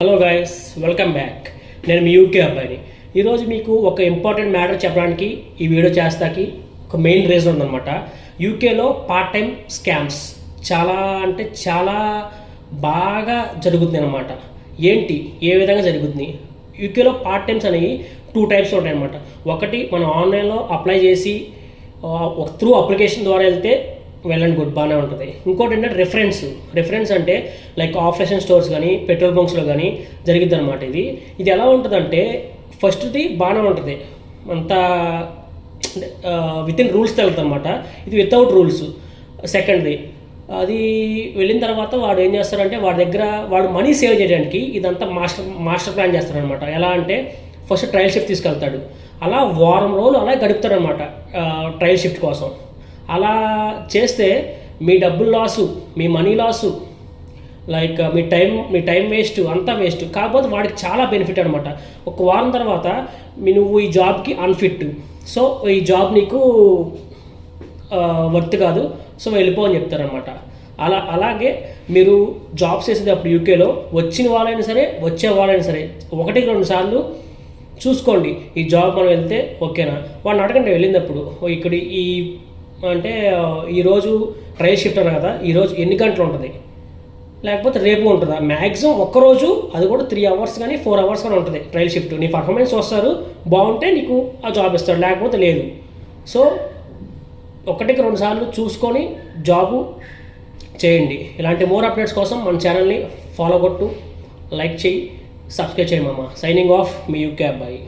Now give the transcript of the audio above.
Hello guys, welcome back. నేను మీ UK అబ్బాయిని. ఈరోజు మీకు ఒక ఇంపార్టెంట్ మ్యాటర్ చెప్పడానికి ఈ వీడియో చేస్తాకి ఒక మెయిన్ రీజన్ ఉందన్నమాట. యూకేలో పార్ట్ టైం స్కామ్స్ చాలా అంటే చాలా బాగా జరుగుతుంది అన్నమాట. ఏంటి, ఏ విధంగా జరుగుతుంది? యూకేలో పార్ట్ టైమ్స్ అనేవి 2 టైప్స్ ఉంటాయి అన్నమాట. ఒకటి మనం ఆన్లైన్లో అప్లై చేసి త్రూ అప్లికేషన్ ద్వారా వెళ్తే వెల్ అండ్ గుడ్, బాగానే ఉంటుంది. ఇంకోటి ఏంటంటే రిఫరెన్స్ అంటే లైక్ ఆఫ్లైన్ స్టోర్స్ కానీ పెట్రోల్ బంక్స్లో కానీ జరిగిద్ది అనమాట. ఇది ఎలా ఉంటుందంటే, ఫస్ట్ది బాగానే ఉంటుంది, అంతా విత్ ఇన్ రూల్స్ వెళ్తుంది అనమాట. ఇది వితౌట్ రూల్స్. సెకండ్ది అది వెళ్ళిన తర్వాత వాడు ఏం చేస్తాడంటే, వాడు మనీ సేవ్ చేయడానికి ఇదంతా మాస్టర్ ప్లాన్ చేస్తాడనమాట. ఎలా అంటే, ఫస్ట్ ట్రయల్ షిఫ్ట్ తీసుకెళ్తాడు. అలా వారం రోజులు అలా గడుపుతాడనమాట ట్రయల్ షిఫ్ట్ కోసం. అలా చేస్తే మీ డబ్బులు లాసు, మీ మనీ లాసు, లైక్ మీ టైం వేస్ట్, అంతా వేస్ట్. కాకపోతే వాడికి చాలా బెనిఫిట్ అనమాట. ఒక వారం తర్వాత నువ్వు ఈ జాబ్కి అన్ఫిట్, సో ఈ జాబ్ నీకు వర్త్ కాదు, సో వెళ్ళిపో అని చెప్తారనమాట. అలాగే మీరు జాబ్స్ చేసేటప్పుడు యూకేలో వచ్చిన వాళ్ళైనా సరే వచ్చే వాళ్ళైనా సరే 1-2 సార్లు చూసుకోండి, ఈ జాబ్ మనం వెళ్తే ఓకేనా. వాడిని అడగండి వెళ్ళినప్పుడు, ఇక్కడ అంటే ఈరోజు ట్రయల్ షిఫ్ట్ అన్నా కదా, ఈరోజు ఎన్ని గంటలు ఉంటుంది, లేకపోతే రేపు ఉంటుందా? మ్యాక్సిమం ఒక్కరోజు, అది కూడా 3 అవర్స్ కానీ 4 అవర్స్ కానీ ఉంటుంది ట్రయల్ షిఫ్ట్. నీ పర్ఫార్మెన్స్ వస్తారు, బాగుంటే నీకు ఆ జాబ్ ఇస్తాడు, లేకపోతే లేదు. సో 1-2 సార్లు చూసుకొని జాబు చేయండి. ఇలాంటి మోర్ అప్డేట్స్ కోసం మన ఛానల్ని ఫాలో కొట్టు, లైక్ చేయి, సబ్స్క్రైబ్ చేయమమ్మా. సైనింగ్ ఆఫ్, మీ యూకే అబ్బాయి.